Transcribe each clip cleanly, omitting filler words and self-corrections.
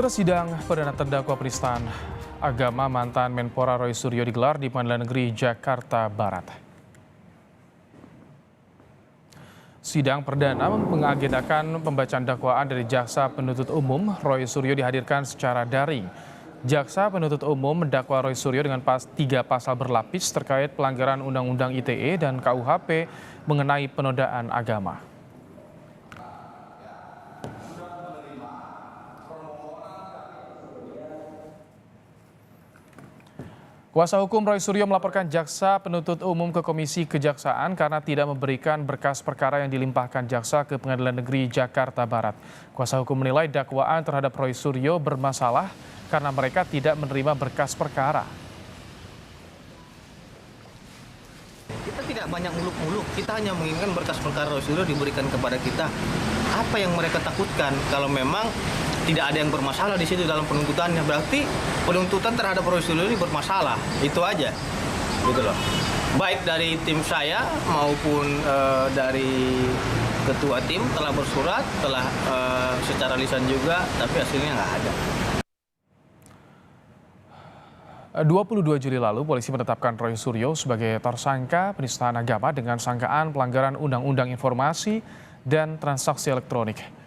Setelah sidang perdana terdakwa penistaan agama mantan Menpora Roy Suryo digelar di Pengadilan Negeri Jakarta Barat. Sidang perdana mengagendakan pembacaan dakwaan dari Jaksa Penuntut Umum. Roy Suryo dihadirkan secara daring. Jaksa Penuntut Umum mendakwa Roy Suryo dengan tiga pasal berlapis terkait pelanggaran Undang-Undang ITE dan KUHP mengenai penodaan agama. Kuasa hukum Roy Suryo melaporkan Jaksa Penuntut Umum ke Komisi Kejaksaan karena tidak memberikan berkas perkara yang dilimpahkan jaksa ke Pengadilan Negeri Jakarta Barat. Kuasa hukum menilai dakwaan terhadap Roy Suryo bermasalah karena mereka tidak menerima berkas perkara. Kita tidak banyak muluk-muluk, kita hanya menginginkan berkas perkara Roy Suryo diberikan kepada kita. Apa yang mereka takutkan kalau memang tidak ada yang bermasalah di situ dalam penuntutannya, berarti penuntutan terhadap Roy Suryo ini bermasalah, itu aja, gitu loh. Baik dari tim saya maupun dari ketua tim telah bersurat, telah secara lisan juga, tapi hasilnya nggak ada. 22 Juli lalu, polisi menetapkan Roy Suryo sebagai tersangka penistaan agama dengan sangkaan pelanggaran Undang-Undang Informasi dan Transaksi Elektronik.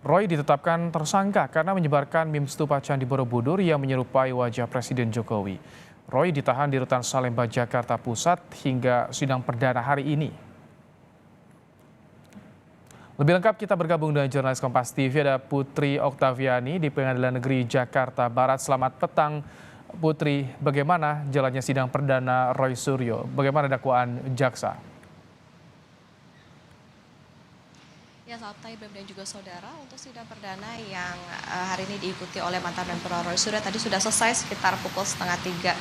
Roy ditetapkan tersangka karena menyebarkan meme stupa Candi Borobudur yang menyerupai wajah Presiden Jokowi. Roy ditahan di Rutan Salemba, Jakarta Pusat hingga sidang perdana hari ini. Lebih lengkap kita bergabung dengan jurnalis Kompas TV, ada Putri Oktaviani di Pengadilan Negeri Jakarta Barat. Selamat petang Putri, bagaimana jalannya sidang perdana Roy Suryo? Bagaimana dakwaan jaksa? Ya, selamat pagi Ibrahim dan juga saudara. Untuk sidang perdana yang hari ini diikuti oleh mantan Menpora Roy Suryo tadi sudah selesai sekitar pukul 2:30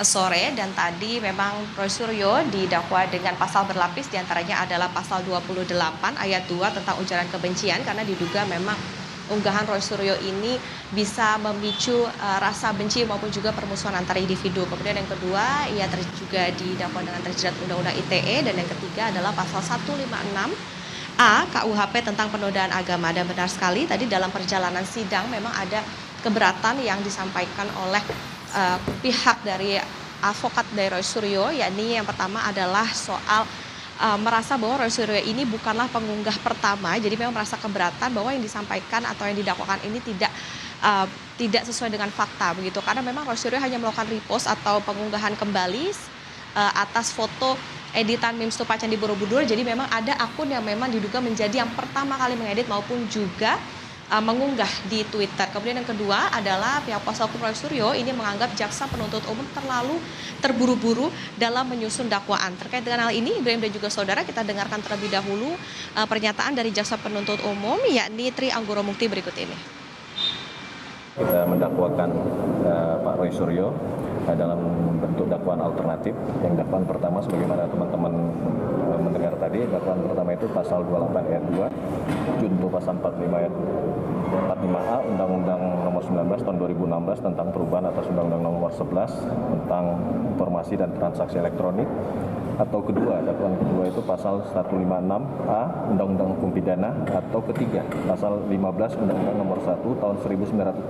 sore, dan tadi memang Roy Suryo didakwa dengan pasal berlapis, diantaranya adalah pasal 28 ayat 2 tentang ujaran kebencian karena diduga memang unggahan Roy Suryo ini bisa memicu rasa benci maupun juga permusuhan antara individu. Kemudian yang kedua, ia juga didakwa dengan terjerat Undang-Undang ITE, dan yang ketiga adalah pasal 156A KUHP tentang penodaan agama. Dan benar sekali tadi dalam perjalanan sidang memang ada keberatan yang disampaikan oleh pihak dari advokat dari Roy Suryo, yakni yang pertama adalah soal merasa bahwa Roy Suryo ini bukanlah pengunggah pertama, jadi memang merasa keberatan bahwa yang disampaikan atau yang didakwakan ini tidak sesuai dengan fakta begitu, karena memang Roy Suryo hanya melakukan repost atau pengunggahan kembali atas foto editan meme stupa Candi Borobudur. Jadi memang ada akun yang memang diduga menjadi yang pertama kali mengedit maupun juga mengunggah di Twitter. Kemudian yang kedua adalah pihak kuasa hukum Roy Suryo ini menganggap jaksa penuntut umum terlalu terburu-buru dalam menyusun dakwaan. Terkait dengan hal ini, Ibrahim dan juga saudara, kita dengarkan terlebih dahulu pernyataan dari jaksa penuntut umum, yakni Tri Anggoro Mukti berikut ini. Kita mendakwakan Pak Roy Suryo dalam bentuk dakwaan alternatif. Yang dakwaan pertama sebagaimana teman-teman mendengar tadi, dakwaan pertama itu pasal 28 ayat 2, junto pasal 45 ayat 45A Undang-Undang Nomor 19 Tahun 2016 tentang perubahan atas Undang-Undang Nomor 11 tentang informasi dan transaksi elektronik. Atau kedua, dakwaan kedua itu pasal 156A Undang-Undang Hukum Pidana, atau ketiga pasal 15 Undang-Undang Nomor 1 Tahun 1946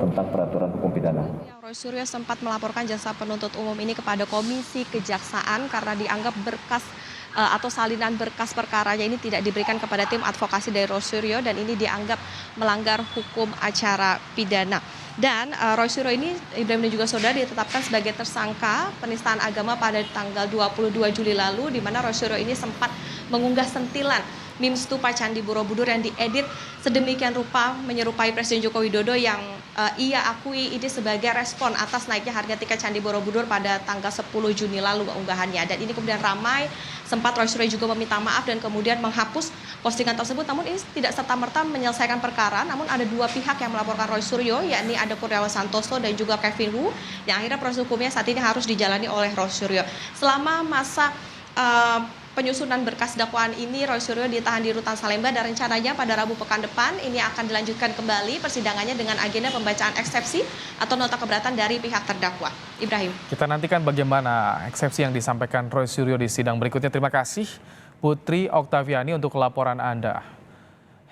tentang Peraturan Hukum Pidana. Roy Suryo sempat melaporkan jaksa penuntut umum ini kepada Komisi Kejaksaan karena dianggap berkas atau salinan berkas perkaranya ini tidak diberikan kepada tim advokasi dari Roy Suryo, dan ini dianggap melanggar hukum acara pidana. Dan Roy Suryo ini, Ibrahim dan juga saudara, ditetapkan sebagai tersangka penistaan agama pada tanggal 22 Juli lalu, di mana Roy Suryo ini sempat mengunggah sentilan meme stupa Candi Borobudur yang diedit sedemikian rupa menyerupai Presiden Joko Widodo, yang ia akui ini sebagai respon atas naiknya harga tiket Candi Borobudur pada tanggal 10 Juni lalu unggahannya. Dan ini kemudian ramai, sempat Roy Suryo juga meminta maaf dan kemudian menghapus postingan tersebut. Namun ini tidak serta-merta menyelesaikan perkara, namun ada dua pihak yang melaporkan Roy Suryo, yakni ada Kurniawan Santoso dan juga Kevin Wu, yang akhirnya proses hukumnya saat ini harus dijalani oleh Roy Suryo. Selama masa penyusunan berkas dakwaan ini, Roy Suryo ditahan di Rutan Salemba, dan rencananya pada Rabu pekan depan ini akan dilanjutkan kembali persidangannya dengan agenda pembacaan eksepsi atau nota keberatan dari pihak terdakwa. Ibrahim. Kita nantikan bagaimana eksepsi yang disampaikan Roy Suryo di sidang berikutnya. Terima kasih Putri Oktaviani untuk laporan Anda.